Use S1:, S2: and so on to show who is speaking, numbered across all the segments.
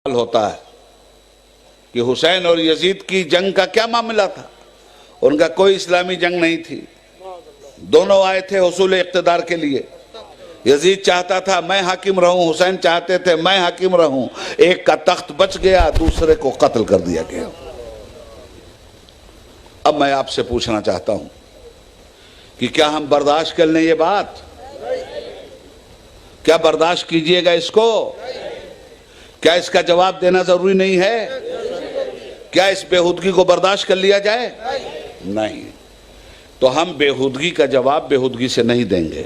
S1: ہوتا ہے کہ حسین اور یزید کی جنگ کا کیا معاملہ تھا. ان کا کوئی اسلامی جنگ نہیں تھی. دونوں آئے تھے حصول اقتدار کے لیے. یزید چاہتا تھا میں حاکم رہوں, حسین چاہتے تھے میں حاکم رہوں. ایک کا تخت بچ گیا, دوسرے کو قتل کر دیا گیا. اب میں آپ سے پوچھنا چاہتا ہوں کہ کیا ہم برداشت کر لیں یہ بات؟ کیا برداشت کیجئے گا اس کو؟ کیا اس کا جواب دینا ضروری نہیں ہے؟ کیا اس بےہودگی کو برداشت کر لیا جائے؟ نہیں. تو ہم بےہودگی کا جواب بےہودگی سے نہیں دیں گے.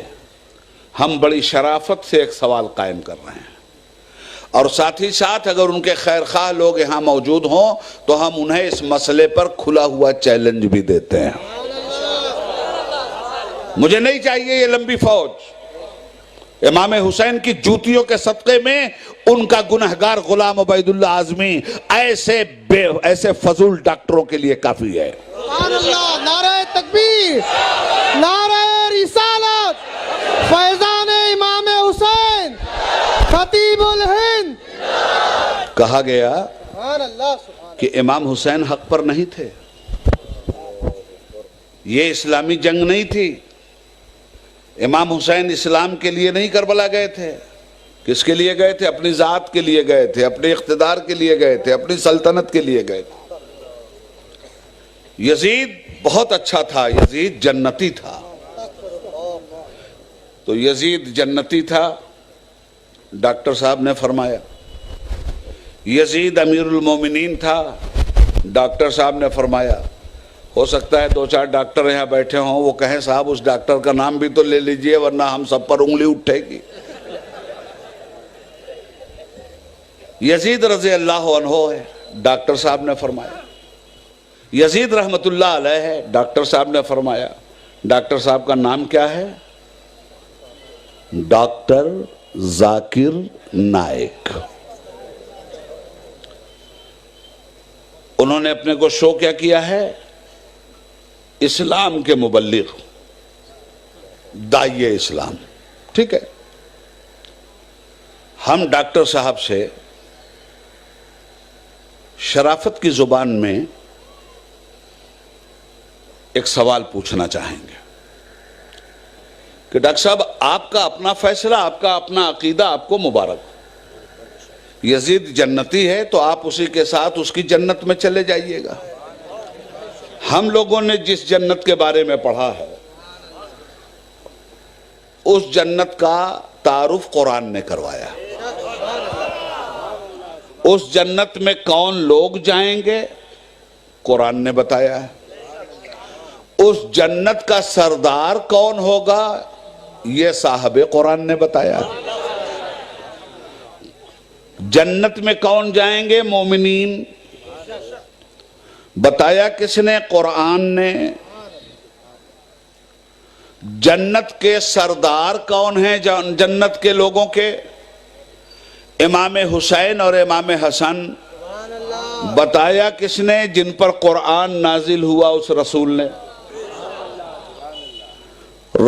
S1: ہم بڑی شرافت سے ایک سوال قائم کر رہے ہیں, اور ساتھ ہی ساتھ اگر ان کے خیر خواہ لوگ یہاں موجود ہوں تو ہم انہیں اس مسئلے پر کھلا ہوا چیلنج بھی دیتے ہیں. مجھے نہیں چاہیے یہ لمبی فوج. امام حسین کی جوتیوں کے صدقے میں ان کا گنہگار غلام عبید اللہ اعظمی ایسے فضول ڈاکٹروں کے لیے کافی ہے.
S2: سبحان اللہ. نعرہ تکبیر, نعرہ رسالت, فیضان امام حسین, خطیب الہند.
S1: کہا گیا
S2: سبحان اللہ
S1: کہ امام حسین حق پر نہیں تھے. یہ اسلامی جنگ نہیں تھی. امام حسین اسلام کے لیے نہیں کربلا گئے تھے. کس کے لیے گئے تھے؟ اپنی ذات کے لیے گئے تھے, اپنے اقتدار کے لیے گئے تھے, اپنی سلطنت کے لیے گئے تھے. یزید بہت اچھا تھا, یزید جنتی تھا. تو یزید جنتی تھا. ڈاکٹر صاحب نے فرمایا یزید امیر المومنین تھا. ڈاکٹر صاحب نے فرمایا ہو سکتا ہے دو چار ڈاکٹر یہاں بیٹھے ہوں, وہ کہیں صاحب اس ڈاکٹر کا نام بھی تو لے لیجئے ورنہ ہم سب پر انگلی اٹھے گی. یزید رضی اللہ عنہ ہے. ڈاکٹر صاحب نے فرمایا یزید رحمت اللہ علیہ ہے. ڈاکٹر صاحب نے فرمایا ڈاکٹر صاحب کا نام کیا ہے؟ ڈاکٹر ذاکر نائک. انہوں نے اپنے کو شو کیا کیا ہے؟ اسلام کے مبلغ, داعی اسلام. ٹھیک ہے. ہم ڈاکٹر صاحب سے شرافت کی زبان میں ایک سوال پوچھنا چاہیں گے کہ ڈاکٹر صاحب آپ کا اپنا فیصلہ, آپ کا اپنا عقیدہ, آپ کو مبارک. یزید جنتی ہے تو آپ اسی کے ساتھ اس کی جنت میں چلے جائیے گا. ہم لوگوں نے جس جنت کے بارے میں پڑھا ہے اس جنت کا تعارف قرآن نے کروایا. اس جنت میں کون لوگ جائیں گے قرآن نے بتایا ہے. اس جنت کا سردار کون ہوگا یہ صاحب قرآن نے بتایا ہے. جنت میں کون جائیں گے؟ مومنین. بتایا کس نے؟ قرآن نے. جنت کے سردار کون ہیں جنت کے لوگوں کے؟ امام حسین اور امام حسن. بتایا کس نے؟ جن پر قرآن نازل ہوا اس رسول نے.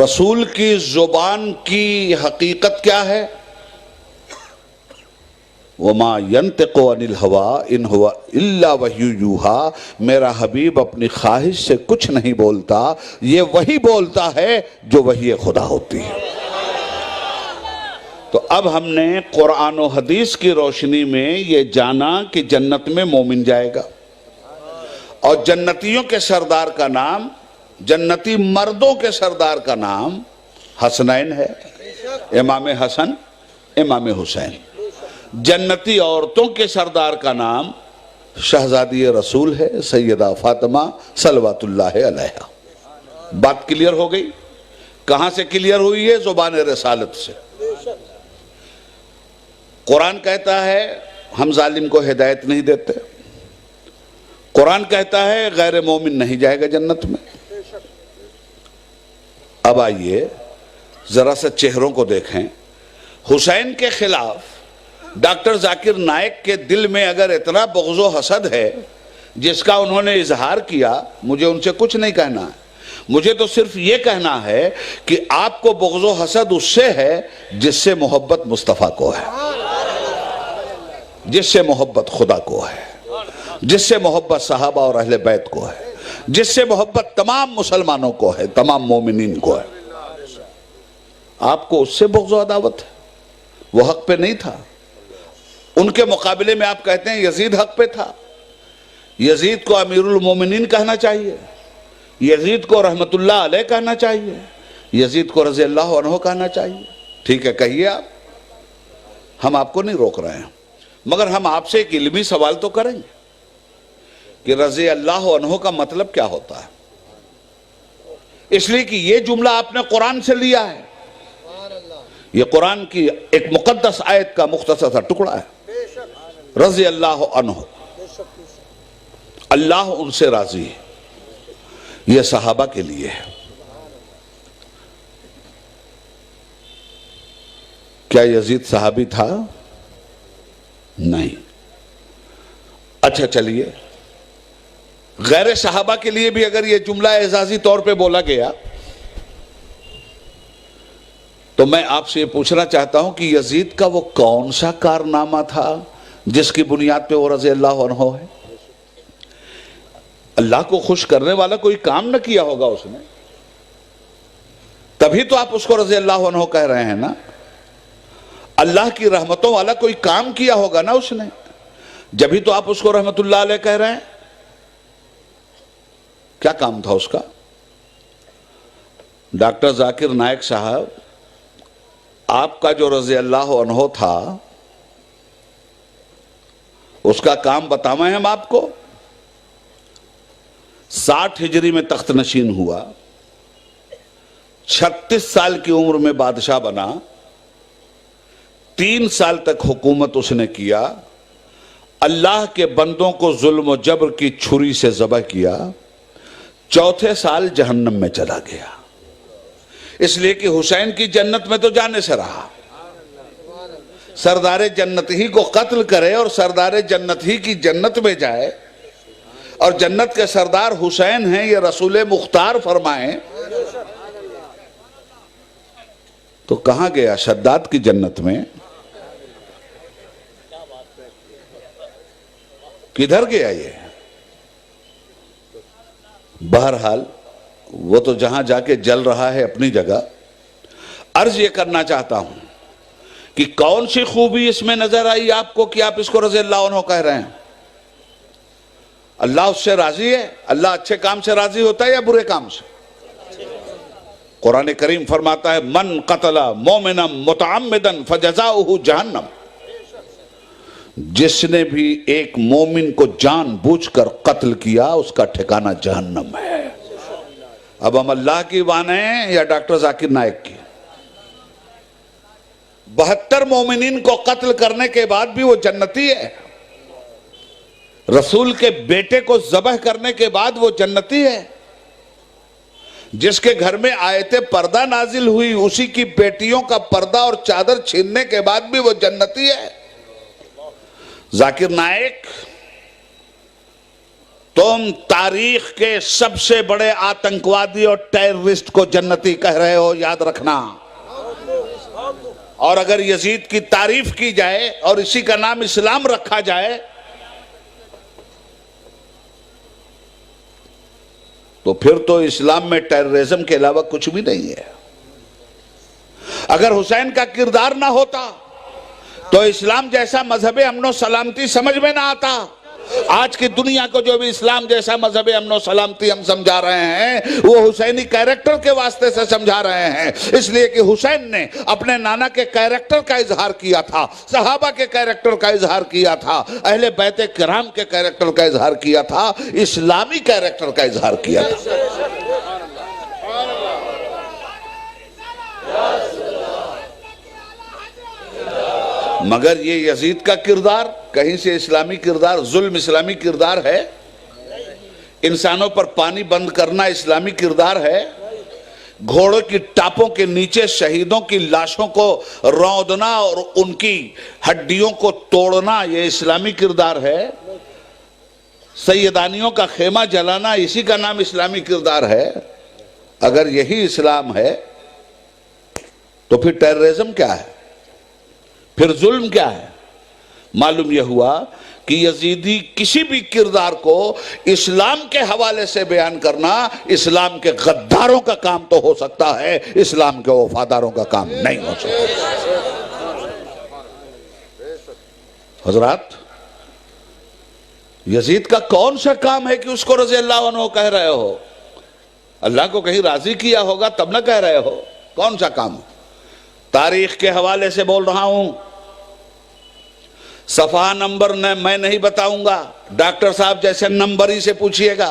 S1: رسول کی زبان کی حقیقت کیا ہے؟ وَمَا يَنْتِقُ عَنِ الْهَوَىٰ إِنْ هُوَ إِلَّا وَحْيٌ يُوحَىٰ. میرا حبیب اپنی خواہش سے کچھ نہیں بولتا, یہ وہی بولتا ہے جو وحی خدا ہوتی ہے. تو اب ہم نے قرآن و حدیث کی روشنی میں یہ جانا کہ جنت میں مومن جائے گا, اور جنتیوں کے سردار کا نام, جنتی مردوں کے سردار کا نام حسنین ہے, امام حسن امام حسین. جنتی عورتوں کے سردار کا نام شہزادی رسول ہے, سیدہ فاطمہ صلوات اللہ علیہا. بات کلیئر ہو گئی؟ کہاں سے کلیئر ہوئی ہے؟ زبان رسالت سے. قرآن کہتا ہے ہم ظالم کو ہدایت نہیں دیتے. قرآن کہتا ہے غیر مومن نہیں جائے گا جنت میں. اب آئیے ذرا سا چہروں کو دیکھیں. حسین کے خلاف ڈاکٹر ذاکر نائک کے دل میں اگر اتنا بغض و حسد ہے جس کا انہوں نے اظہار کیا, مجھے ان سے کچھ نہیں کہنا ہے. مجھے تو صرف یہ کہنا ہے کہ آپ کو بغض و حسد اس سے ہے جس سے محبت مصطفیٰ کو ہے. جس سے محبت خدا کو ہے، جس سے محبت صحابہ اور اہل بیت کو ہے، جس سے محبت تمام مسلمانوں کو ہے، تمام مومنین کو ہے، آپ کو اس سے بغض و عداوت ہے؟ وہ حق پہ نہیں تھا، ان کے مقابلے میں آپ کہتے ہیں یزید حق پہ تھا۔ یزید کو امیر المومنین کہنا چاہیے، یزید کو رحمت اللہ علیہ کہنا چاہیے، یزید کو رضی اللہ عنہ کہنا چاہیے۔ ٹھیک ہے، کہیے آپ، ہم آپ کو نہیں روک رہے ہیں، مگر ہم آپ سے ایک علمی سوال تو کریں گے کہ رضی اللہ عنہ کا مطلب کیا ہوتا ہے؟ اس لیے کہ یہ جملہ آپ نے قرآن سے لیا ہے، یہ قرآن کی ایک مقدس آیت کا مختصر سا ٹکڑا ہے۔ رضی اللہ عنہ، اللہ ان سے راضی ہے، یہ صحابہ کے لیے ہے۔ کیا یزید صحابی تھا؟ نہیں۔ اچھا چلیے، غیر صحابہ کے لیے بھی اگر یہ جملہ اعزازی طور پہ بولا گیا تو میں آپ سے یہ پوچھنا چاہتا ہوں کہ یزید کا وہ کون سا کارنامہ تھا جس کی بنیاد پہ وہ رضی اللہ عنہ ہے؟ اللہ کو خوش کرنے والا کوئی کام نہ کیا ہوگا اس نے، تبھی تو آپ اس کو رضی اللہ عنہ کہہ رہے ہیں نا۔ اللہ کی رحمتوں والا کوئی کام کیا ہوگا نا اس نے، جبھی تو آپ اس کو رحمت اللہ علیہ کہہ رہے ہیں۔ کیا کام تھا اس کا؟ ڈاکٹر ذاکر نائک صاحب، آپ کا جو رضی اللہ عنہ تھا اس کا کام بتاویں ہم آپ کو۔ 60 ہجری میں تخت نشین ہوا، 36 سال کی عمر میں بادشاہ بنا، 3 سال تک حکومت اس نے کیا، اللہ کے بندوں کو ظلم و جبر کی چھری سے ذبح کیا، 4تھے سال جہنم میں چلا گیا، اس لیے کہ حسین کی جنت میں تو جانے سے رہا۔ سردار جنت ہی کو قتل کرے اور سردار جنت ہی کی جنت میں جائے، اور جنت کے سردار حسین ہیں، یہ رسول مختار فرمائیں، تو کہاں گیا؟ شداد کی جنت میں؟ کدھر گیا یہ؟ بہرحال وہ تو جہاں جا کے جل رہا ہے اپنی جگہ۔ عرض یہ کرنا چاہتا ہوں کہ کون سی خوبی اس میں نظر آئی آپ کو کہ آپ اس کو رضی اللہ عنہ کہہ رہے ہیں؟ اللہ اس سے راضی ہے؟ اللہ اچھے کام سے راضی ہوتا ہے یا برے کام سے؟ قرآن کریم فرماتا ہے من قتل مومنا متعمدا فجزاؤہ جہنم، جس نے بھی ایک مومن کو جان بوجھ کر قتل کیا اس کا ٹھکانہ جہنم ہے۔ اب ہم اللہ کی مانیں یا ڈاکٹر ذاکر نائک کی؟ 72 مومنین کو قتل کرنے کے بعد بھی وہ جنتی ہے، رسول کے بیٹے کو ذبح کرنے کے بعد وہ جنتی ہے، جس کے گھر میں آیت پردہ نازل ہوئی اسی کی بیٹیوں کا پردہ اور چادر چھیننے کے بعد بھی وہ جنتی ہے۔ ذاکر نائک، تم تاریخ کے سب سے بڑے آتنکوادی اور ٹیررسٹ کو جنتی کہہ رہے ہو، یاد رکھنا۔ اور اگر یزید کی تعریف کی جائے اور اسی کا نام اسلام رکھا جائے تو پھر تو اسلام میں ٹیررزم کے علاوہ کچھ بھی نہیں ہے۔ اگر حسین کا کردار نہ ہوتا تو اسلام جیسا مذہب امن و سلامتی سمجھ میں نہ آتا۔ آج کی دنیا کو جو بھی اسلام جیسا مذہب امن و سلامتی ہم سمجھا رہے ہیں وہ حسینی کیریکٹر کے واسطے سے سمجھا رہے ہیں، اس لیے کہ حسین نے اپنے نانا کے کیریکٹر کا اظہار کیا تھا، صحابہ کے کیریکٹر کا اظہار کیا تھا، اہل بیت کرام کے کیریکٹر کا اظہار کیا تھا، اسلامی کیریکٹر کا اظہار کیا تھا۔ مگر یہ یزید کا کردار کہیں سے اسلامی کردار، ظلم اسلامی کردار ہے؟ انسانوں پر پانی بند کرنا اسلامی کردار ہے؟ گھوڑوں کی ٹاپوں کے نیچے شہیدوں کی لاشوں کو روندنا اور ان کی ہڈیوں کو توڑنا یہ اسلامی کردار ہے؟ سیدانیوں کا خیمہ جلانا اسی کا نام اسلامی کردار ہے؟ اگر یہی اسلام ہے تو پھر ٹیررزم کیا ہے؟ پھر ظلم کیا ہے؟ معلوم یہ ہوا کہ یزیدی کسی بھی کردار کو اسلام کے حوالے سے بیان کرنا اسلام کے غداروں کا کام تو ہو سکتا ہے، اسلام کے وفاداروں کا کام نہیں ہو سکتا۔ حضرات، یزید کا کون سا کام ہے کہ اس کو رضی اللہ عنہ کہہ رہے ہو؟ اللہ کو کہیں راضی کیا ہوگا تب نہ کہہ رہے ہو، کون سا کام؟ تاریخ کے حوالے سے بول رہا ہوں، صفحہ نمبر میں نہیں بتاؤں گا، ڈاکٹر صاحب جیسے نمبر ہی سے پوچھئے گا۔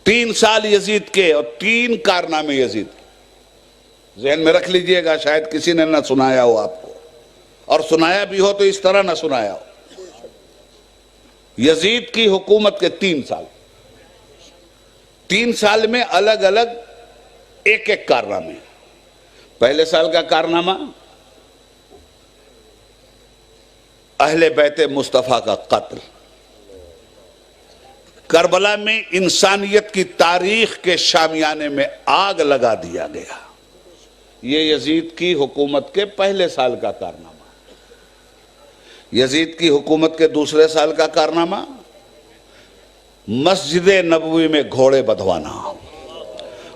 S1: 3 سال یزید کے اور 3 کارنامے یزید کے ذہن میں رکھ لیجئے گا، شاید کسی نے نہ سنایا ہو آپ کو، اور سنایا بھی ہو تو اس طرح نہ سنایا ہو۔ یزید کی حکومت کے 3 سال، 3 سال میں الگ الگ ایک کارنامے۔ پہلے سال کا کارنامہ اہل بیت مصطفیٰ کا قتل، کربلا میں انسانیت کی تاریخ کے شامیانے میں آگ لگا دیا گیا۔ یہ یزید کی حکومت کے پہلے سال کا کارنامہ۔ یزید کی حکومت کے دوسرے سال کا کارنامہ مسجد نبوی میں گھوڑے بدھوانا،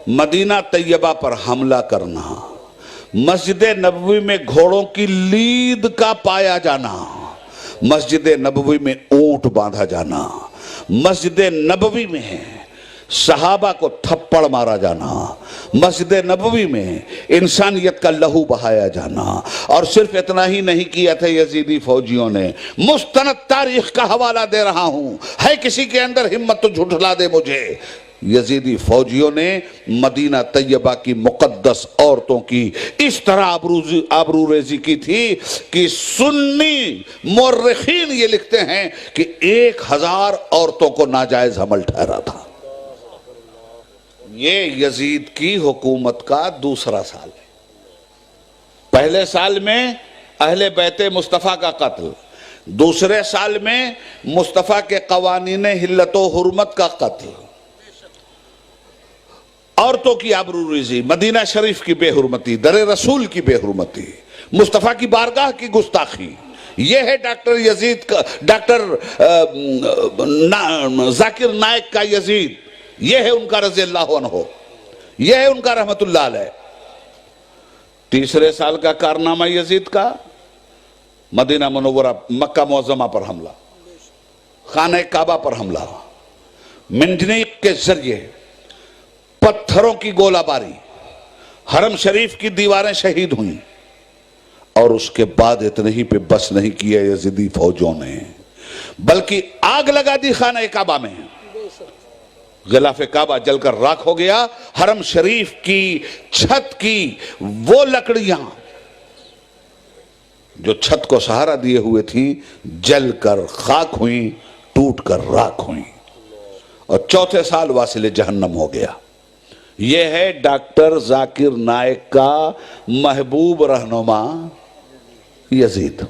S1: مدینہ طیبہ پر حملہ کرنا، مسجد نبوی میں گھوڑوں کی لید کا پایا جانا، مسجد نبوی میں اونٹ باندھا جانا، مسجد نبوی میں صحابہ کو تھپڑ مارا جانا، مسجد نبوی میں انسانیت کا لہو بہایا جانا۔ اور صرف اتنا ہی نہیں کیا تھا یزیدی فوجیوں نے، مستند تاریخ کا حوالہ دے رہا ہوں، ہے کسی کے اندر ہمت تو جھٹلا دے مجھے، یزیدی فوجیوں نے مدینہ طیبہ کی مقدس عورتوں کی اس طرح آبروریزی کی تھی کہ سنی مورخین یہ لکھتے ہیں کہ 1000 عورتوں کو ناجائز حمل ٹھہرا تھا۔ یہ یزید کی حکومت کا دوسرا سال ہے۔ پہلے سال میں اہل بیت مصطفیٰ کا قتل، دوسرے سال میں مصطفیٰ کے قوانین حلت و حرمت کا قتل، عورتوں کی آبروریزی، مدینہ شریف کی بے حرمتی، در رسول کی بے حرمتی، مصطفیٰ کی بارگاہ کی گستاخی۔ یہ ہے ڈاکٹر یزید کا، ڈاکٹر ذاکر نائک کا یزید، یہ ہے ان کا رضی اللہ عنہ، یہ ہے ان کا رحمت اللہ علیہ۔ تیسرے سال کا کارنامہ یزید کا مدینہ منورہ مکہ معظمہ پر حملہ، خانہ کعبہ پر حملہ، منجنیق کے ذریعے پتھروں کی گولہ باری، حرم شریف کی دیواریں شہید ہوئیں، اور اس کے بعد اتنے ہی پہ بس نہیں کیا یزیدی فوجوں نے، بلکہ آگ لگا دی خانہ کعبہ میں، غلاف کعبہ جل کر راکھ ہو گیا، حرم شریف کی چھت کی وہ لکڑیاں جو چھت کو سہارا دیے ہوئے تھیں جل کر خاک ہوئیں، ٹوٹ کر راکھ ہوئیں، اور چوتھے سال واصل جہنم ہو گیا۔ یہ ہے ڈاکٹر ذاکر نائک کا محبوب رہنما یزید۔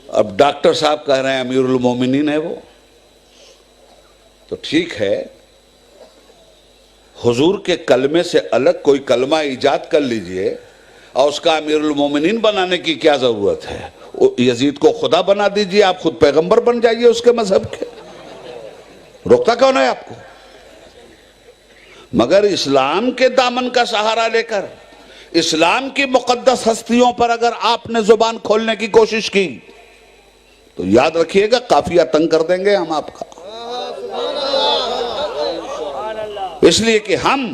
S1: اب ڈاکٹر صاحب کہہ رہے ہیں امیر المومنین ہے وہ، تو ٹھیک ہے، حضور کے کلمے سے الگ کوئی کلمہ ایجاد کر لیجئے، اور اس کا امیر المومنین بنانے کی کیا ضرورت ہے؟ یزید کو خدا بنا دیجئے، آپ خود پیغمبر بن جائیے اس کے مذہب کے، روکتا کون ہے آپ کو؟ مگر اسلام کے دامن کا سہارا لے کر اسلام کی مقدس ہستیوں پر اگر آپ نے زبان کھولنے کی کوشش کی تو یاد رکھیے گا قافیہ تنگ کر دیں گے ہم آپ کا۔ اس لیے کہ ہم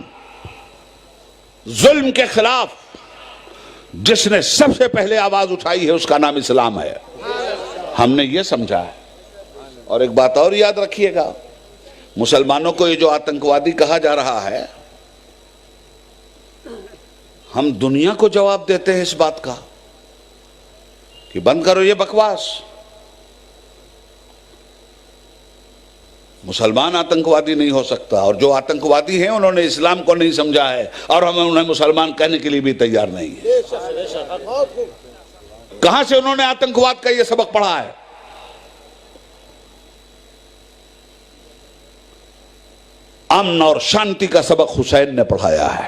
S1: ظلم کے خلاف جس نے سب سے پہلے آواز اٹھائی ہے اس کا نام اسلام ہے، ہم نے یہ سمجھا ہے۔ اور ایک بات اور یاد رکھیے گا، مسلمانوں کو یہ جو آتنکوادی کہا جا رہا ہے، ہم دنیا کو جواب دیتے ہیں اس بات کا کہ بند کرو یہ بکواس، مسلمان آتنکوادی نہیں ہو سکتا، اور جو آتنکوادی ہیں انہوں نے اسلام کو نہیں سمجھا ہے، اور ہم انہیں مسلمان کہنے کے لیے بھی تیار نہیں ہے۔ کہاں سے انہوں نے آتنکواد کا یہ سبق پڑھا ہے؟ امن اور شانتی کا سبق حسین نے پڑھایا ہے۔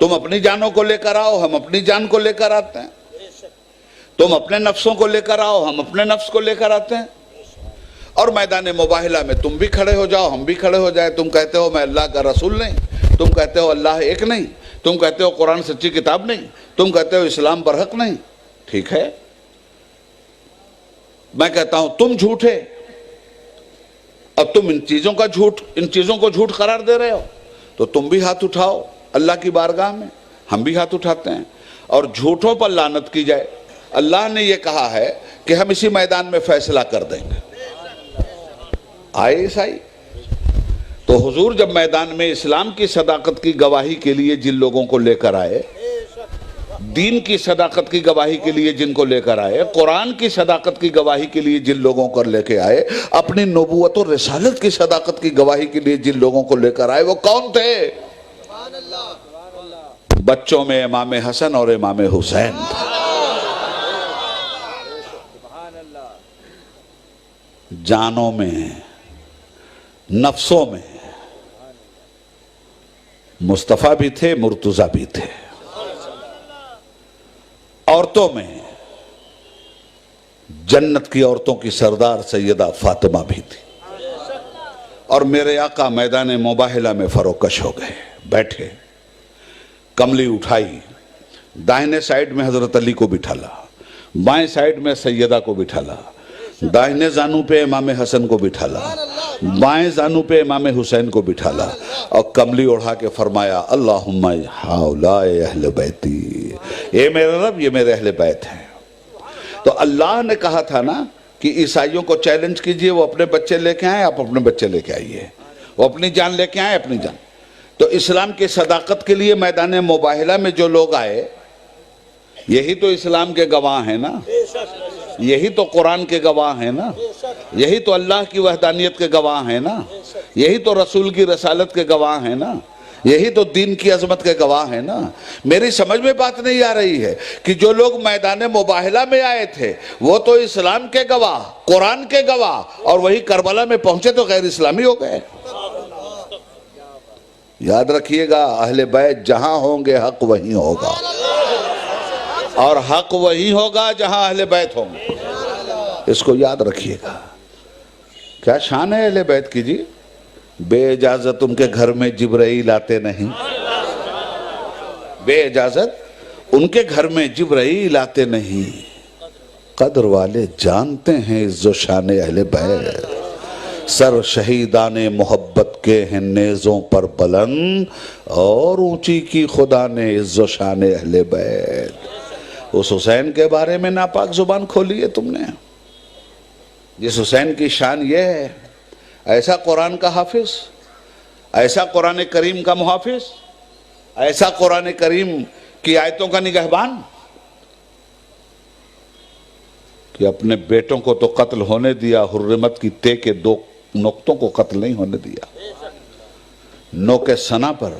S1: تم اپنی جانوں کو لے کر آؤ، ہم اپنی جان کو لے کر آتے ہیں. تم اپنے نفسوں کو لے کر آؤ، ہم اپنے نفس کو لے کر آتے ہیں. اور میدان مباہلہ میں تم بھی کھڑے ہو جاؤ، ہم بھی کھڑے ہو جائیں. تم کہتے ہو میں اللہ کا رسول نہیں، تم کہتے ہو اللہ ایک نہیں، تم کہتے ہو قرآن سچی کتاب نہیں، تم کہتے ہو اسلام برحق نہیں. ٹھیک ہے، میں کہتا ہوں تم جھوٹے، اب تم ان چیزوں کو جھوٹ قرار دے رہے ہو، تو تم بھی ہاتھ اٹھاؤ اللہ کی بارگاہ میں. ہم بھی ہاتھ اٹھاتے ہیں اور جھوٹوں پر لعنت کی جائے. اللہ نے یہ کہا ہے کہ ہم اسی میدان میں فیصلہ کر دیں گے. آئے عیسائی تو حضور جب میدان میں اسلام کی صداقت کی گواہی کے لیے جن لوگوں کو لے کر آئے، دین کی صداقت کی گواہی کے لیے جن کو لے کر آئے، قرآن کی صداقت کی گواہی کے لیے جن لوگوں کو لے کے آئے، اپنی نبوت اور رسالت کی صداقت کی گواہی کے لیے جن لوگوں کو لے کر آئے، وہ کون تھے؟ بچوں میں امام حسن اور امام حسین تھا. جانوں میں، نفسوں میں مصطفیٰ بھی تھے، مرتضیٰ بھی تھے. عورتوں میں جنت کی عورتوں کی سردار سیدہ فاطمہ بھی تھی. اور میرے آقا میدان مباہلہ میں فروکش ہو گئے، بیٹھے، کملی اٹھائی، دائنے سائیڈ میں حضرت علی کو بٹھالا، بائیں سائیڈ میں سیدہ کو بٹھالا، دائنے زانو پہ امام حسن کو بٹھالا، بائیں زانو پہ امام حسین کو بٹھالا، اور کملی اڑھا کے فرمایا اللہم ہؤلاء اہل بیتی، اے میرے رب یہ میرے اہل بیت ہیں. تو اللہ نے کہا تھا نا کہ عیسائیوں کو چیلنج کیجئے، وہ اپنے بچے لے کے آئیں، آپ اپنے بچے لے کے آئیے، وہ اپنی جان لے کے آئیں، اپنی جان. تو اسلام کی صداقت کے لیے میدان مباہلہ میں جو لوگ آئے، یہی تو اسلام کے گواہ ہیں نا، یہی تو قرآن کے گواہ ہیں نا، یہی تو اللہ کی وحدانیت کے گواہ ہیں نا، یہی تو رسول کی رسالت کے گواہ ہیں نا، یہی تو دین کی عظمت کے گواہ ہیں نا. میری سمجھ میں بات نہیں آ رہی ہے کہ جو لوگ میدان مباہلہ میں آئے تھے وہ تو اسلام کے گواہ، قرآن کے گواہ، اور وہی کربلا میں پہنچے تو غیر اسلامی ہو گئے. یاد رکھیے گا، اہل بیت جہاں ہوں گے حق وہیں ہوگا، اور حق وہی ہوگا جہاں اہل بیت ہوں گے. اس کو یاد رکھیے گا. کیا شان ہے اہل بیت کی جی؟ بے اجازت ان کے گھر میں جبرائیل آتے نہیں، بے اجازت ان کے گھر میں جبرائیل آتے نہیں. قدر والے جانتے ہیں عز و شان اہل بیت. سر شہیدان محبت کے ہیں نیزوں پر بلند، اور اونچی کی خدا نے عز و شان اہل بیت. اس حسین کے بارے میں ناپاک زبان کھولی ہے تم نے، جس حسین کی شان یہ ہے، ایسا قرآن کا حافظ، ایسا قرآن کریم کا محافظ، ایسا قرآن کریم کی آیتوں کا نگہبان، کہ اپنے بیٹوں کو تو قتل ہونے دیا، حرمت کی تے کے 2 نقطوں کو قتل نہیں ہونے دیا. نوک ثنا پر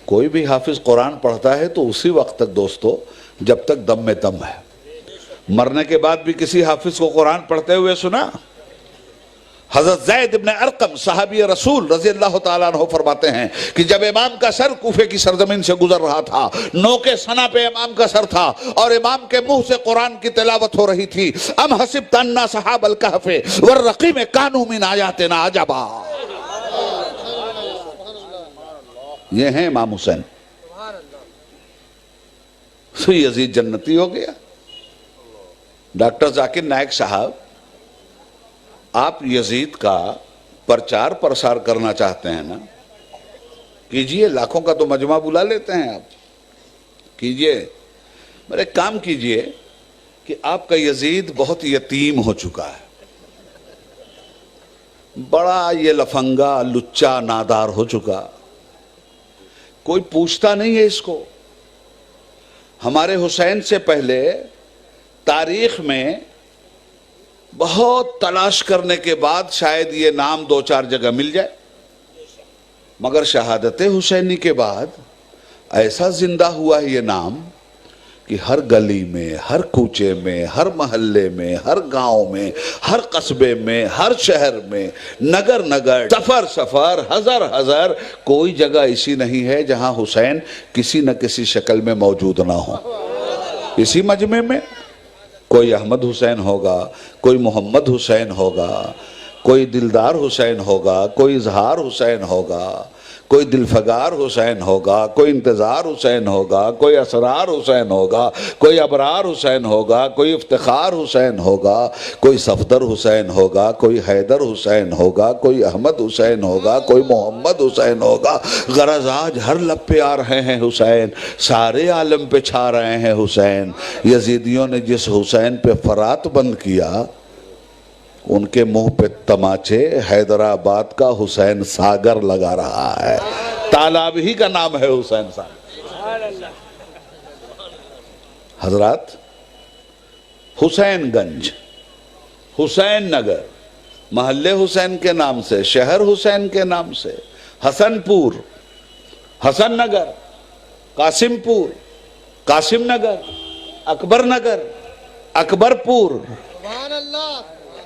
S1: کوئی بھی حافظ قرآن پڑھتا ہے تو اسی وقت تک دوستو جب تک دم میں دم ہے. مرنے کے بعد بھی کسی حافظ کو قرآن پڑھتے ہوئے سنا؟ حضرت زید ابن ارقم صحابی رسول رضی اللہ تعالیٰ عنہ فرماتے ہیں کہ جب امام کا سر کوفے کی سرزمین سے گزر رہا تھا، نوک ثنا پہ امام کا سر تھا، اور امام کے منہ سے قرآن کی تلاوت ہو رہی تھی. ام حسبت ان اصحاب الکہف والرقیم کانوا من آیاتنا عجبا. یہ ہیں امام حسین. تو یزید جنتی ہو گیا. ڈاکٹر ذاکر نائک صاحب، آپ یزید کا پرچار پرسار کرنا چاہتے ہیں نا، کیجئے. لاکھوں کا تو مجمع بلا لیتے ہیں آپ، کیجئے. میرے کام کیجئے کہ آپ کا یزید بہت یتیم ہو چکا ہے، بڑا یہ لفنگا لچا نادار ہو چکا، کوئی پوچھتا نہیں ہے اس کو. ہمارے حسین سے پہلے تاریخ میں بہت تلاش کرنے کے بعد شاید یہ نام 2-4 جگہ مل جائے، مگر شہادت حسینی کے بعد ایسا زندہ ہوا ہے یہ نام کہ ہر گلی میں، ہر کوچے میں، ہر محلے میں، ہر گاؤں میں، ہر قصبے میں، ہر شہر میں، نگر نگر، سفر سفر، ہزار ہزار، کوئی جگہ ایسی نہیں ہے جہاں حسین کسی نہ کسی شکل میں موجود نہ ہو۔ اسی مجمع میں کوئی احمد حسین ہوگا، کوئی محمد حسین ہوگا، کوئی دلدار حسین ہوگا، کوئی اظہار حسین ہوگا، کوئی دلفگار حسین ہوگا، کوئی انتظار حسین ہوگا، کوئی اسرار حسین ہوگا، کوئی ابرار حسین ہوگا، کوئی افتخار حسین ہوگا، کوئی صفدر حسین ہوگا، کوئی حیدر حسین ہوگا، کوئی احمد حسین ہوگا، کوئی محمد حسین ہوگا۔ غرض آج ہر لب پہ آ رہے ہیں حسین، سارے عالم پہ چھا رہے ہیں حسین۔ یزیدیوں نے جس حسین پہ فرات بند کیا، ان کے منہ پہ تماچے حیدرآباد کا حسین ساگر لگا رہا ہے۔ تالاب ہی کا نام ہے حسین ساگر۔ حضرات، حسین گنج، حسین نگر، محلے حسین کے نام سے، شہر حسین کے نام سے، حسن پور، حسن نگر، قاسم پور، قاسم نگر، اکبر نگر، اکبر پور۔
S2: سبحان اللہ،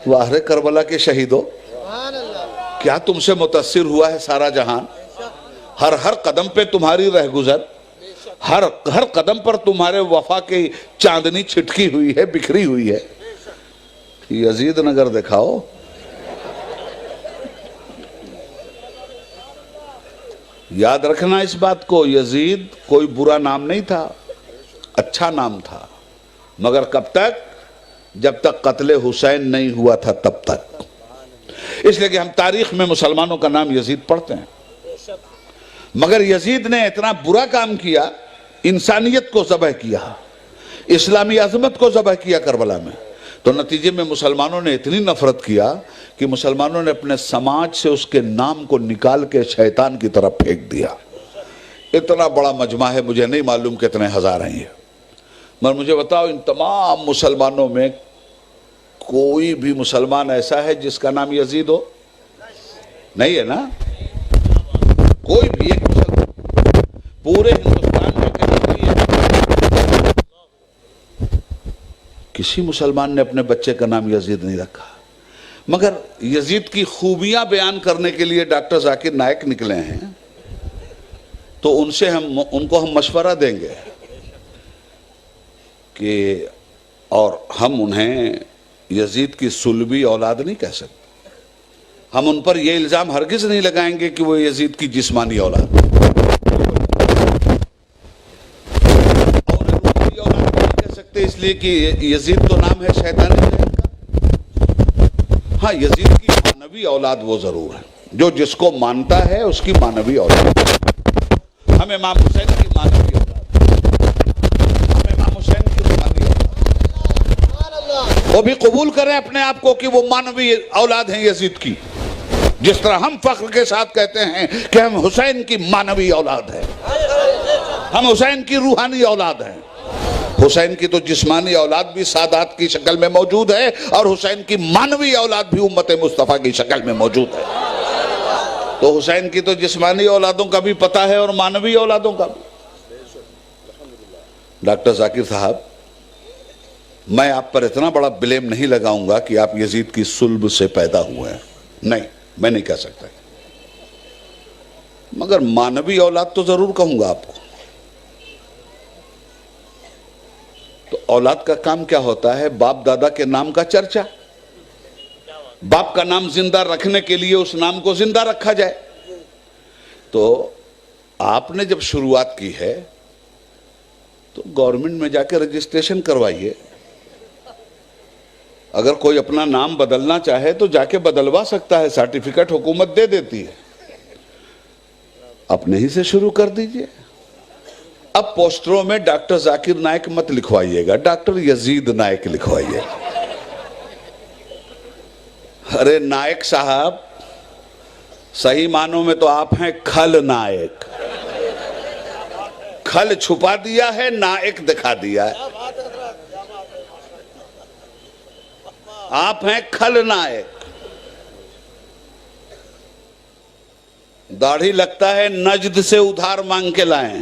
S1: واہر کربلا کے شہیدوں،
S2: سبحان اللہ،
S1: کیا تم سے متاثر ہوا ہے سارا جہان؟ ہر قدم پہ تمہاری رہگزر، ہر قدم پر تمہارے وفا کی چاندنی چھٹکی ہوئی ہے، بکھری ہوئی ہے۔ یزید نگر دکھاؤ۔ یاد رکھنا اس بات کو، یزید کوئی برا نام نہیں تھا، اچھا نام تھا، مگر کب تک؟ جب تک قتل حسین نہیں ہوا تھا تب تک۔ اس لیے کہ ہم تاریخ میں مسلمانوں کا نام یزید پڑھتے ہیں، مگر یزید نے اتنا برا کام کیا، انسانیت کو ذبح کیا، اسلامی عظمت کو ذبح کیا کربلا میں، تو نتیجے میں مسلمانوں نے اتنی نفرت کیا کہ مسلمانوں نے اپنے سماج سے اس کے نام کو نکال کے شیطان کی طرف پھینک دیا۔ اتنا بڑا مجمع ہے، مجھے نہیں معلوم کتنے ہزار ہیں یہ، مگر مجھے بتاؤ ان تمام مسلمانوں میں کوئی بھی مسلمان ایسا ہے جس کا نام یزید ہو؟ نہیں ہے نا؟ کوئی بھی ایک مسلمان پورے ہندوستان میں کہیں ہے؟ کسی مسلمان نے اپنے بچے کا نام یزید نہیں رکھا۔ مگر یزید کی خوبیاں بیان کرنے کے لیے ڈاکٹر ذاکر نائک نکلے ہیں، تو ان کو ہم مشورہ دیں گے کہ، اور ہم انہیں یزید کی صلبی اولاد نہیں کہہ سکتے، ہم ان پر یہ الزام ہرگز نہیں لگائیں گے کہ وہ یزید کی جسمانی اولاد، اور روحانی اولاد نہیں کہہ سکتے، اس لیے کہ یزید تو نام ہے شیطانی جہل کا۔ ہاں، یزید کی معنوی اولاد وہ ضرور ہے، جو جس کو مانتا ہے اس کی معنوی اولاد۔ ہم امام حسین کی معنوی اولاد، ہم امام حسین کی روحانی اولاد، وہ بھی قبول کریں اپنے آپ کو کہ وہ معنوی اولاد ہیں یزید کی، جس طرح ہم فخر کے ساتھ کہتے ہیں کہ ہم حسین کی معنوی اولاد ہیں، ہم حسین کی روحانی اولاد ہیں۔ حسین کی تو جسمانی اولاد بھی سادات کی شکل میں موجود ہے، اور حسین کی معنوی اولاد بھی امت مصطفیٰ کی شکل میں موجود ہے۔ تو حسین کی تو جسمانی اولادوں کا بھی پتہ ہے اور معنوی اولادوں کا بھی۔ ڈاکٹر ذاکر صاحب، میں آپ پر اتنا بڑا بلیم نہیں لگاؤں گا کہ آپ یزید کی صلب سے پیدا ہوئے ہیں، نہیں، میں نہیں کہہ سکتا، مگر معنوی اولاد تو ضرور کہوں گا آپ کو۔ تو اولاد کا کام کیا ہوتا ہے؟ باپ دادا کے نام کا چرچا، باپ کا نام زندہ رکھنے کے لیے اس نام کو زندہ رکھا جائے۔ تو آپ نے جب شروعات کی ہے تو گورنمنٹ میں جا کے رجسٹریشن کروائیے، اگر کوئی اپنا نام بدلنا چاہے تو جا کے بدلوا سکتا ہے، سرٹیفکیٹ حکومت دے دیتی ہے، اپنے ہی سے شروع کر دیجئے۔ اب پوسٹروں میں ڈاکٹر ذاکر نائک مت لکھوائیے گا، ڈاکٹر یزید نائک لکھوائیے گا۔ ارے نائک صاحب، صحیح معنوں میں تو آپ ہیں کھل نائک، کھل چھپا دیا ہے، نائک دکھا دیا ہے، آپ ہیں کھل نائک۔ داڑھی لگتا ہے نجد سے ادھار مانگ کے لائیں،